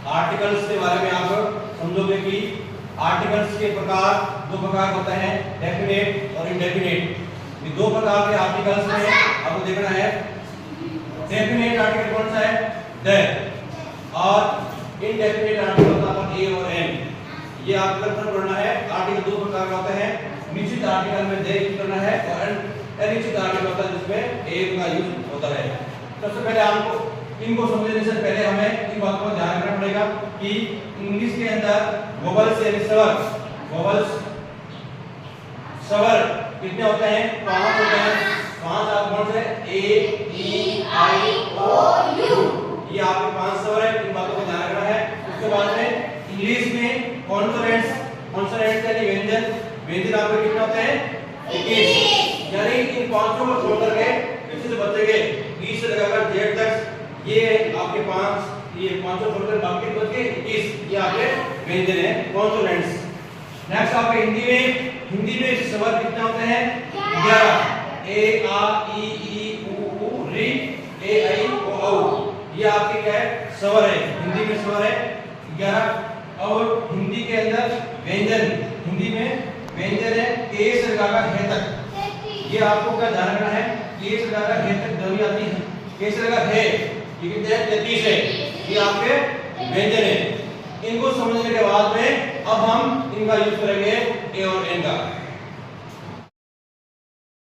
Articles के बारे में आप समझोगे कि आर्टिकल्स के प्रकार दो प्रकार होते हैं, डेफिनेट और इनडेफिनेट। ये दो प्रकार के आर्टिकल्स में आपको देखना है। डेफिनेट आर्टिकल कौन सा है? द, और इनडेफिनेट आर्टिकल होता है ए और एन। ये आर्टिकल पर पढ़ना है। आर्टिकल दो प्रकार का होता है, निश्चित आर्टिकल में दे यूज करना है और अनिश्चित आर्टिकल होता है जिसमें ए का यूज होता है। सबसे पहले आपको इनको समझने से पहले हमें इन बातों को ध्यान रखना पड़ेगा कि इंग्लिश के अंदर वोवेल्स यानी स्वर, वोवेल्स स्वर कितने होते हैं? 5 होते हैं। 5 आप कौन से? ए, ई, आई, ओ, यू। ये आपके 5 स्वर है, इन बातों को ध्यान रखना है। उसके बाद में इंग्लिश में कॉन्सोनेंट्स, कॉन्सोनेंट्स यानी व्यंजन, व्यंजन आपके कितने होते हैं? 21। यानी इन पांचों को छोड़ करके इससे बचेंगे ई से लगाकर जेड तक, ये आपके 5, ये पांचों छोड़कर बाकी बच गए 21। ये आपके व्यंजन है, कॉन्सोनेंट्स। नेक्स्ट आपके हिंदी में स्वर कितने होते हैं? 11। ए, आ, ई, उ, री, ए, आई, ओ, औ। ये आपके क्या है? स्वर है, हिंदी में स्वर है 11। और हिंदी के अंदर व्यंजन, हिंदी में व्यंजन है ए से लगाकर हे तक। ये आपको क्या ध्यान रखना है? ए से लगाकर हे तक ध्वनि आती है। ए से लगाकर हे, ये कितने हैं? 33 है। ये आपके व्यंजन है। इनको समझने के बाद में अब हम इनका यूज करेंगे ए और एन का।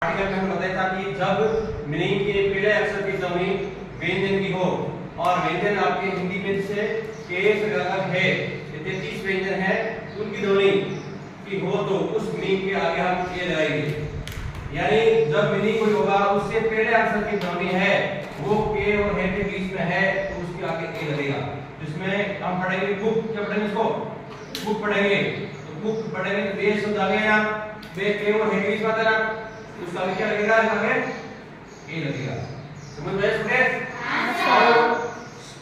आर्टिकल में हमने बताया था कि जब मीनिंग के पहले अक्षर की ध्वनि व्यंजन की हो, और व्यंजन आपके हिंदी में से के से लगाकर है, ये 33 व्यंजन है, उनकी ध्वनि की हो तो उस मीनिंग के आगे हम ए लगाएंगे। यानी जब मीनिंग कोई होगा उससे पहले अक्षर की ध्वनि है, वो के और है के बीच में है, तो उसके आगे ए लगेगा। जिसमें हम पढ़ेंगे बुक, क्या पढ़ेंगे इसको? बुक पढ़ेंगे। तो बुक पढ़ेंगे तो बे शब्द आ गया ना, बे के और है के बीच में आता है, उसका आगे क्या लगेगा? आगे ए लगेगा। समझ में आया स्टूडेंट? हां।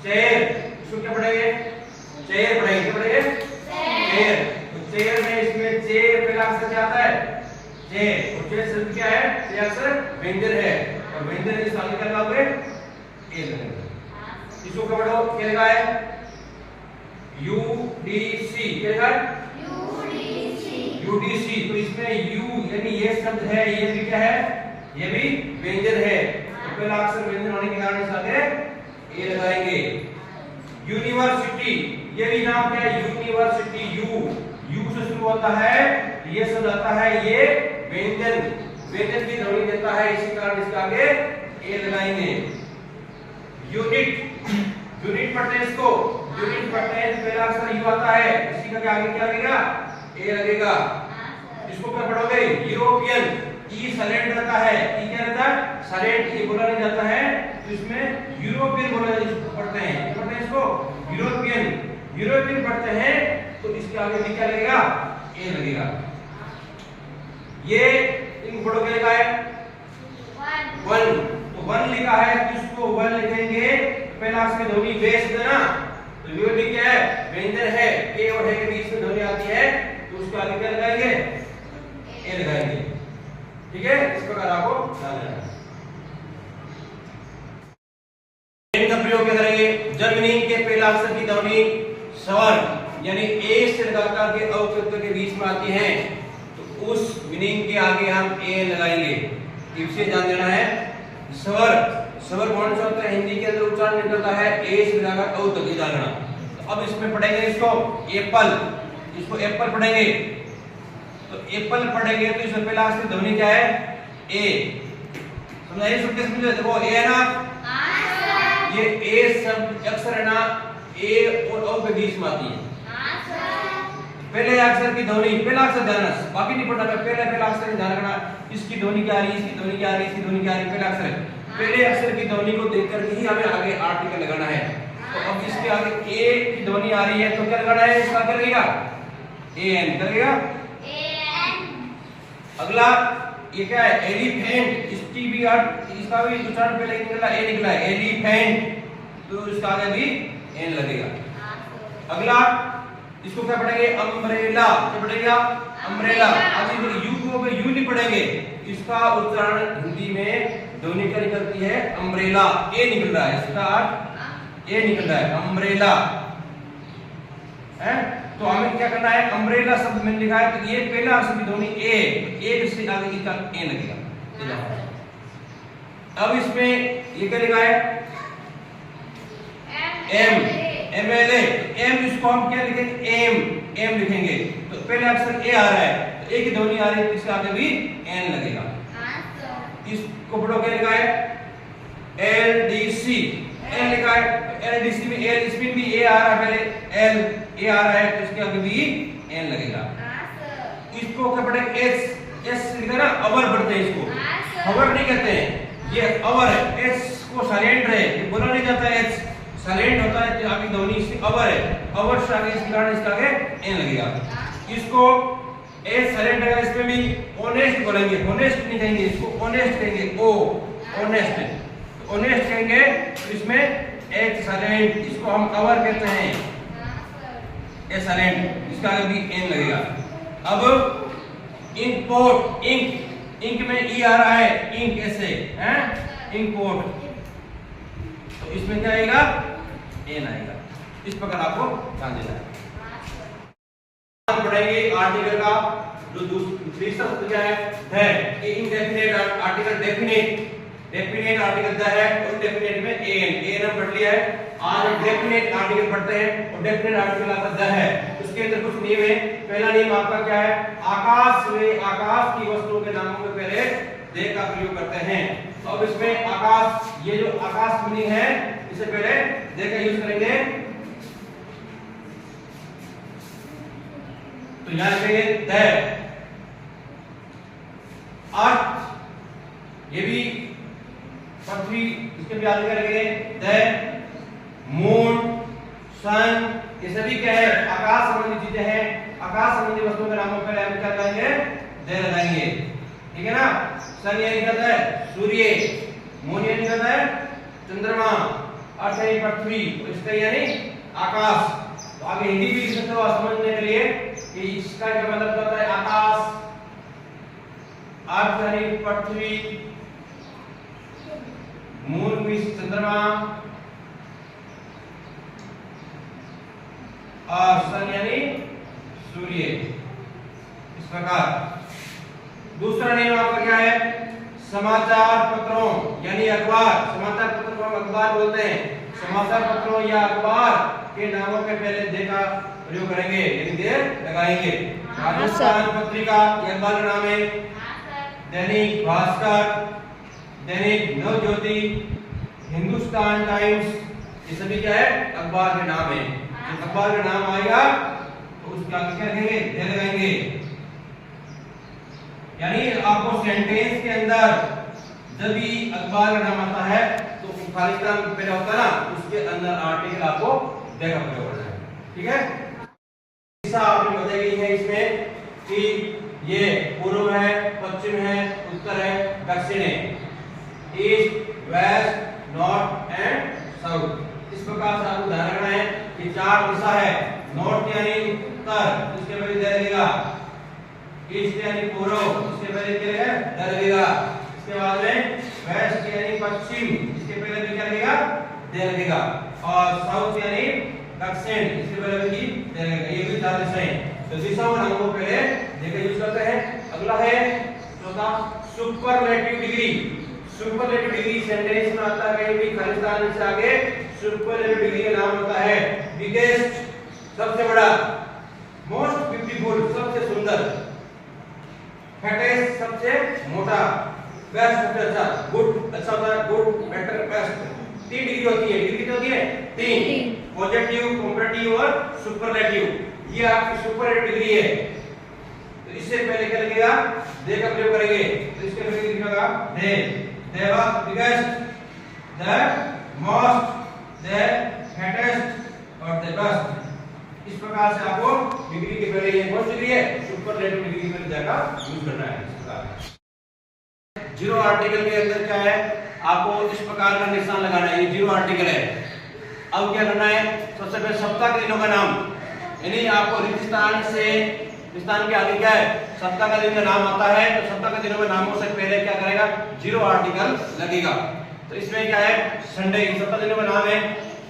चेयर, इसको क्या पढ़ेंगे? चेयर पढ़ेंगे। क्या पढ़ेंगे? चेयर। तो चेयर में इसमें चे पहला अक्षर क्या आता है? चे। और चे शब्द क्या है? चे अक्षर व्यंजन है, और व्यंजन इस आगे क्या लगाओगे? ए लगेगा। इसको क्या पढ़ो? क्या लिखा है? U D C. क्या लिखा है? यूडीसी। तो इसमें यू यानी ये शब्द है, ये भी क्या है? ये भी व्यंजन है। तो पहला अक्षर व्यंजन होने के कारण इस आगे ए लगाएंगे। यूनिवर्सिटी, ये भी नाम क्या है? यूनिवर्सिटी। यू से शुरू होता है, ये शब्द आता है, ये व्यंजन की ध्वनि देता है, इसी कारण इसके आगे ए लगाएंगे। यूनिट पढ़ते हैं इसको, यूनिट पढ़ते हैं तो पहला अक्षर यू आता है, इसी का आगे क्या लगेगा? ए लगेगा। इसको क्या पढ़ोगे? यूरोपियन। ई साइलेंट रहता है, ई क्या रहता है? साइलेंट, ये बोला नहीं जाता है, तो इसमें यूरोपियन बोला पढ़ते हैं। पढ़ते हैं इसको यूरोपियन पढ़ते हैं, तो इसके आगे भी क्या लगेगा? ए लगेगा। ये इन पढ़ो क्या लिखा है? 1। तो 1 लिखा है, तो इसको 1 लिखेंगे, पहला अक्षर ध्वनि वे शब्द ना, तो वे भी क्या है? व्यंजन है, ए और है के बीच में ध्वनि आती है, तो उसके आगे क्या लगाएंगे? ए लगाएंगे। ठीक है, इस प्रकार आपको ध्यान रखना है। एन का प्रयोग क्या करेंगे? जब मीनिंग के पहला अक्षर की ध्वनि स्वर यानी ए से लगाकर के औ के बीच में आती है, तो उस मीनिंग के आगे हम ए लगाएंगे। इसे जान लेना है। स्वर कौन सा होता है? हिंदी के अंदर उच्चारण निकलता है ए से लगाकर औ तक, ये जानना। तो अब इसमें पढ़ेंगे इसको एप्पल, इसको एप्पल पढ़ेंगे। तो एप्पल पढ़ेंगे तो इसमें पहला अक्षर ध्वनि क्या है? ए। समझाइए सबके समझे? देखो ए है ना, ये ए शब्द अक्षर है ना, ए और औ के बीच में आती है। पहले अक्षर की ध्वनि, पहला अक्षर ध्यान रखना, बाकी नहीं पढ़ना, पहला अक्षर ध्यान रखना। इसकी ध्वनि क्या आ रही है? इसकी ध्वनि क्या आ रही है? इसकी ध्वनि क्या आ रही है? पहला अक्षर है, पहले अक्षर की ध्वनि को देख कर ही हमें आगे आर्टिकल लगाना है। तो अब इसके आगे ए की ध्वनि आ रही है, तो क्या लगाना है? इसका क्या लगेगा? ए एन लगेगा। अगला ये क्या है? एलिफेंट। इसकी भी इसका भी उच्चारण पहले निकला ए निकला है, एलिफेंट, तो इसका आगे भी एन लगेगा। अगला इसको क्या पढ़ेंगे? अम्ब्रेला। क्या पढ़ेगा? अम्ब्रेला। अब यू को यू नहीं पढ़ेंगे, इसका उच्चारण हिंदी में ध्वनि क्या निकलती है? अम्ब्रेला। ए निकल रहा है, इसका अर्थ ए निकल रहा है, अम्ब्रेला। है। तो हमें क्या करना है, अम्ब्रेला शब्द मैंने लिखा है, तो ये पहला अक्षर की ध्वनि ए, ए से आगे का ए लगेगा। अब इसमें ये क्या लिखा है, M, M L A, M इसको हम क्या लिखेंगे, एम, एम लिखेंगे। तो पहले अक्षर ए आ रहा है, तो ए की ध्वनि आ रही है, इसके आगे भी एन लगेगा। इसको पढ़ो, क्या लिखा है, एल डी सी, एल लिखा है, एल डी सी में एल, इसमें भी ए आ रहा है, पहले एल ए आ रहा है, तो इसके आगे भी एन लगेगा। इसको क्या पढ़े, एस, एस लिखा ना, अवर पढ़ते हैं इसको, अवर नहीं कहते हैं, ये अवर है, एस को साइलेंट है, ये बोला नहीं जाता है, एस साइलेंट होता है, तो आगे ध्वनि इसकी अवर है, अवर से आगे इसके कारण इसका आगे एन लगेगा। इसको एस साइलेंट है, इसमें भी ऑनेस्ट बोलेंगे, ऑनेस्ट नहीं कहेंगे, इसको ऑनेस्ट कहेंगे, ओ ऑनेस्ट, ऑनेस्ट कहेंगे, तो इसमें एच साइलेंट, इसको हम अवर कहते हैं, ए साइलेंट, इसका आगे भी एन लगेगा। अब इंपोर्ट, इंक, इंक में ई आ रहा है, इंक ऐसे हैं, इंपोर्ट, तो इसमें क्या आएगा, एन आएगा। इस प्रकार आपको ध्यान देना है। पढ़ेंगे आर्टिकल का जो दूसरी शब्द क्या है, indefinite article, definite, definite article the है, और डेफिनेट में एन, एन हम पढ़ लिया है। आज हम डेफिनेट आर्टिकल पढ़ते हैं, और डेफिनेट आर्टिकल आता द है, उसके अंदर कुछ नियम है। पहला नियम आपका क्या है, आकाश में, आकाश की वस्तुओं के नामों में पहले दे का प्रयोग करते हैं। अब इसमें आकाश, ये जो आकाश मीनिंग है, इससे पहले दे का यूज करेंगे, तो यहां लिखेंगे द, अर्थ, ये भी पृथ्वी, इसके भी आगे करेंगे द, मून, सन, ये सभी क्या है, आकाश संबंधी चीजें हैं। आकाश संबंधी वस्तुओं के नामों पर हम क्या लगाएंगे, दे लगाएंगे, ठीक है ना। सन यानी क्या है, सूर्य, मून यानी क्या है, चंद्रमा, अर्थ यानी पृथ्वी, इसका यानी आकाश। तो आगे हिंदी भी लिख सकते हो समझने के लिए कि इसका क्या मतलब होता है, आकाश, अर्थ यानी पृथ्वी, मून भी चंद्रमा, और सन यानी सूर्य। इस प्रकार दूसरा नियम आपका क्या है, समाचार पत्रों यानी अखबार, समाचार पत्रों को हम अखबार बोलते हैं, समाचार पत्रों या अखबार के नामों के पहले दे का प्रयोग करेंगे, यानी दे लगाएंगे। राजस्थान पत्रिका ये अखबार का नाम है, दैनिक भास्कर, दैनिक नवज्योति, हिंदुस्तान टाइम्स, ये सभी क्या है, अखबार के नाम है। जब अखबार का नाम आएगा तो उसके आगे क्या लिखेंगे, दे लगाएंगे। यानी आपको सेंटेंस के अंदर जब भी अखबार का नाम आता है तो खालिस्तान पहले होता है ना, उसके अंदर आर्टिकल आपको दे का प्रयोग करना है, ठीक है। दिशा आपने बताई गई है इसमें कि ये पूर्व है, पश्चिम है, उत्तर है, दक्षिण है, east, west, north and south. इस प्रकार से आपको ध्यान रखना है कि चार दिशा है, नॉर्थ यानी उत्तर, इसके पहले दे लगेगा, ईस्ट यानी पूर्व, इसके पहले क्या है, दे लगेगा, इसके बाद में वेस्ट यानी पश्चिम, इसके पहले भी क्या लगेगा, दे लगेगा, और साउथ यानी दक्षिण, इसके पहले भी दे लगेगा। ये भी चार दिशाएं, तो दिशाओं के नामों को पहले दे का यूज करते हैं। अगला है चौथा, superlative degree. Superlative degree sentence में आता है, कहीं भी खालिस्तान से आगे सुपरलेटिव डिग्री का नाम होता है बिगेस्ट, सबसे बड़ा, मोस्ट ब्यूटीफुल, सबसे सुंदर, फैटेस्ट, सबसे मोटा, बेस्ट, सबसे अच्छा, गुड, अच्छा होता है, गुड, बेटर, बेस्ट। 3 डिग्री होती है, डिग्री तो होती है 3, पॉजिटिव, कंपैरेटिव और सुपरलेटिव। ये आपकी सुपरलेटिव डिग्री है। तो इससे पहले क्या लगेगा, दे का प्रयोग करेंगे, तो इसके पहले लिखेगा they, they was biggest, the most, the fattest और द बेस्ट। इस प्रकार से आपको डिग्री के पहले ये कौन सी डिग्री है, सुपरलेटिव डिग्री में दे का यूज करना है। इस प्रकार जीरो आर्टिकल के अंदर क्या है, आपको इस प्रकार का निशान लगाना है, ये जीरो आर्टिकल है। अब क्या करना है, सबसे पहले सप्ताह के दिनों का नाम, यानी आपको रिक्तस्थान से, रिक्तस्थान के आगे क्या है, सप्ताह का दिन का नाम आता है, तो सप्ताह के दिनों में नामों से पहले क्या करेगा, जीरो आर्टिकल लगेगा। तो इसमें क्या है, संडे सप्ताह दिनों का नाम है,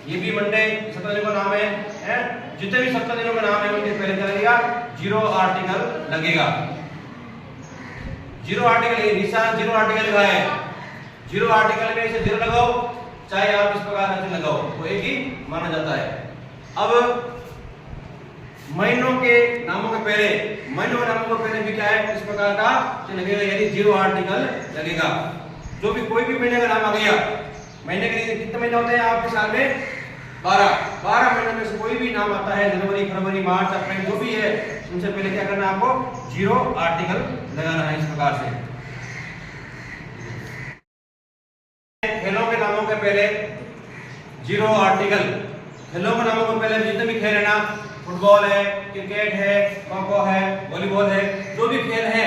ये भी मंडे सप्ताह दिनों का नाम है, जितने भी सप्तक दिनों का नाम है उनके पहले क्या लगेगा, जीरो आर्टिकल लगेगा। जीरो आर्टिकल, ये निशान जीरो आर्टिकल लगा है, जीरो आर्टिकल में इसे जीरो लगाओ, चाहे आप इस प्रकार से लगाओ तो एक ही माना जाता है। अब महीनों के नामों के पहले, महीनों के नामों के पहले भी क्या है, इस प्रकार का लगेगा, यानी जीरो आर्टिकल लगेगा। जो भी कोई भी महीने का नाम आ गया, महीने के कितने महीने होते हैं आपके साल में, 12 महीने में से कोई भी नाम आता है, जनवरी, फरवरी, मार्च, अप्रैल जो भी है, उनसे पहले क्या करना है आपको, जीरो आर्टिकल लगाना है इस प्रकार से। खेलों के नामों के पहले जीरो आर्टिकल, खेलों के नामों के पहले जितने भी खेल है ना, फुटबॉल है, क्रिकेट है, खो-खो है, वॉलीबॉल है, जो भी खेल है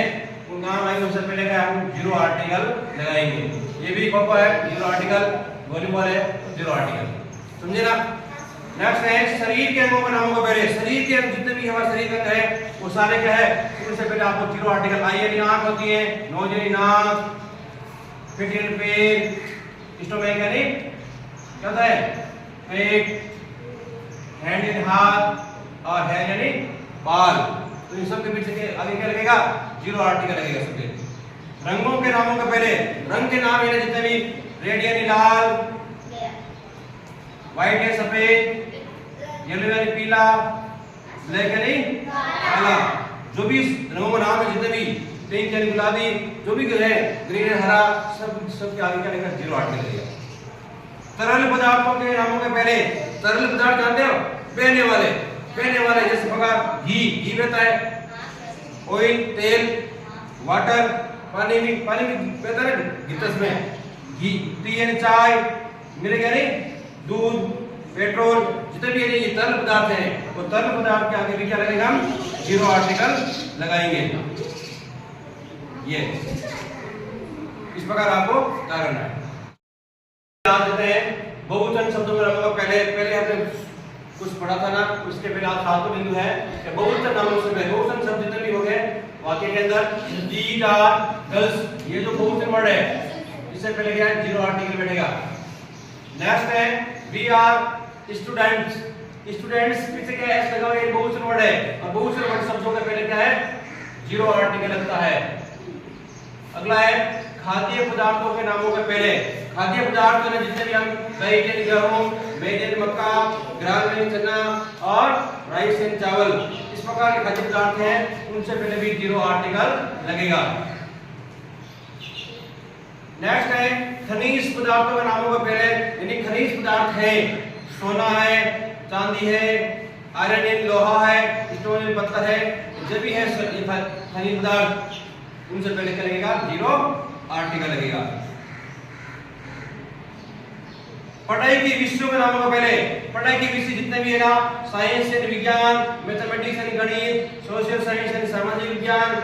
उन नाम आएंगे उससे पहले क्या हम जीरो आर्टिकल लगाएंगे। ये भी खो-खो है, जीरो आर्टिकल, वॉलीबॉल है, जीरो आर्टिकल, समझे ना। नेक्स्ट है शरीर के अंगों के नामों के पहले, शरीर के अंग जितने भी हमारे शरीर के अंग है वो सारे क्या है, उनसे पहले आपको जीरो आर्टिकल। आई यानी आंख होती है, नोज यानी नाक, फिट यानी पेट, स्टोमक यानी क्या होता है, पेट, हैंड यानी हाथ, और हेयर यानी बाल। तो इन सब के पीछे के आगे क्या लगेगा, जीरो आर्टिकल लगेगा सबके। रंगों के नामों के पहले, रंग के नाम यानी जितने भी, रेड यानी लाल, व्हाइट यानी सफेद, येलो यानी पीला, ब्लैक यानी काला, जो भी रंगों का नाम है जितने भी, पिंक यानी गुलाबी, जो भी है, ग्रीन यानी हरा, सब के आगे क्या लगेगा, जीरो आर्टिकल लगेगा। तरल पदार्थों के नामों के पहले, तरल पदार्थ जानते हो, बहने वाले जैसे प्रकार घी बहता है, ऑयल तेल, वाटर पानी में बहता है गिलास में, घी, टी यानी चाय, मिल्क यानी दूध, पेट्रोल, जितने भी ये तरल पदार्थ हैं वो तरल पदार्थ के आगे भी क्या लगेगा, हम जीरो आर्टिकल लगाएंगे। ये इस प्रकार आपको करना है। याद देते हैं बहुवचन शब्दों के नामों का पहले हमने कुछ पढ़ा था ना, उसके पहले आप सातों बिंदु है कि बहुवचन नामों से पहले बहुवचन शब्द जितने भी हो गए वाक्य के अंदर, दीज आर गर्ल्स, ये जो बहुवचन वर्ड है इससे पहले क्या है, जीरो आर्टिकल बैठेगा। नेक्स्ट है वी आर स्टूडेंट्स, स्टूडेंट्स पीछे क्या है, एस लगा हुआ, ये बहुवचन वर्ड है, और बहुवचन वर्ड शब्दों के पहले क्या है, जीरो आर्टिकल लगता है। अगला है खाद्य पदार्थों के नामों के पहले, खाद्य पदार्थ में जितने भी हम दही यानी गेहूं, मैदा यानी मक्का, ग्राम यानी चना, और राइस यानी चावल, इस प्रकार के खाद्य पदार्थ हैं उनसे पहले भी जीरो आर्टिकल लगेगा। नेक्स्ट है खनिज पदार्थों के नामों के पहले, यानी खनिज पदार्थ है, सोना है, चांदी है, आयरन यानी लोहा है, स्टोन यानी पत्थर है, जो भी है खनिज पदार्थ उनसे पहले क्या लगेगा, जीरो आर्टिकल लगेगा। पढ़ाई की विषयों के नामों के पहले, पढ़ाई के विषय जितने भी है ना, साइंस यानी विज्ञान, मैथमेटिक्स यानी गणित, सोशल साइंस यानी सामाजिक विज्ञान,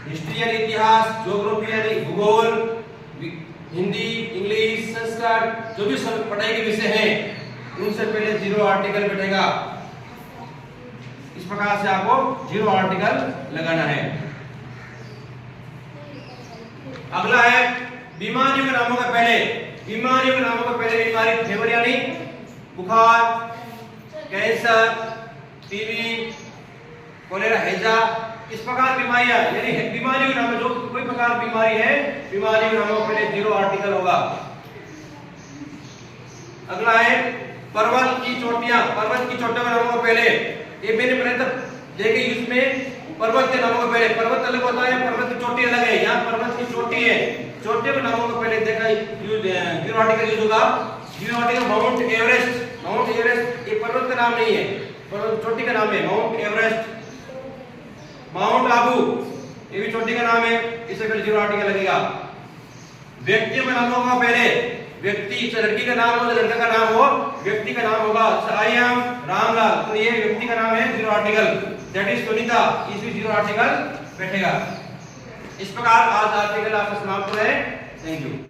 हिस्ट्री यानी इतिहास, ज्योग्राफी यानी भूगोल, हिंदी, इंग्लिश, संस्कृत, जो भी सब पढ़ाई के विषय हैं उनसे पहले जीरो आर्टिकल बैठेगा। इस प्रकार से आपको जीरो आर्टिकल लगाना है। अगला है बीमारियों के नामों के पहले, बीमारियों के नामों के पहले बीमारी, फीवर यानी बुखार, कैंसर, टीबी, कोलेरा, हैजा, इस प्रकार बीमारियां, यानी बीमारियों के नाम जो कोई प्रकार बीमारी है, बीमारी के नामों के पहले जीरो आर्टिकल होगा। अगला है पर्वत की चोटियां, पर्वत की चोटियों के नामों के पहले, ये मैंने पहले तक देखे इसमें पर्वत के नामों के पहले, पर्वत अलग होता है, पर्वत की चोटी अलग है, यहाँ पर्वत की चोटी है, चोटियों के नामों के पहले देखा जीरो आर्टिकल यूज होगा। Zero article mount Everest, mount Everest ये पर्वत का नाम नहीं है, पर्वत चोटी का नाम है, माउंट एवरेस्ट। माउंट आबू ये भी चोटी का नाम है, इससे पहले जीरो आर्टिकल लगेगा। व्यक्तियों के नामों का पहले, व्यक्ति चाहे लड़की का नाम हो या लड़का का नाम हो, व्यक्ति का नाम होगा आई एम रामलाल, तो ये व्यक्ति का नाम है, zero article. That is Sunita, इसमें जीरो आर्टिकल बैठेगा। इस प्रकार आज आर्टिकल आपका समाप्त है। Thank you.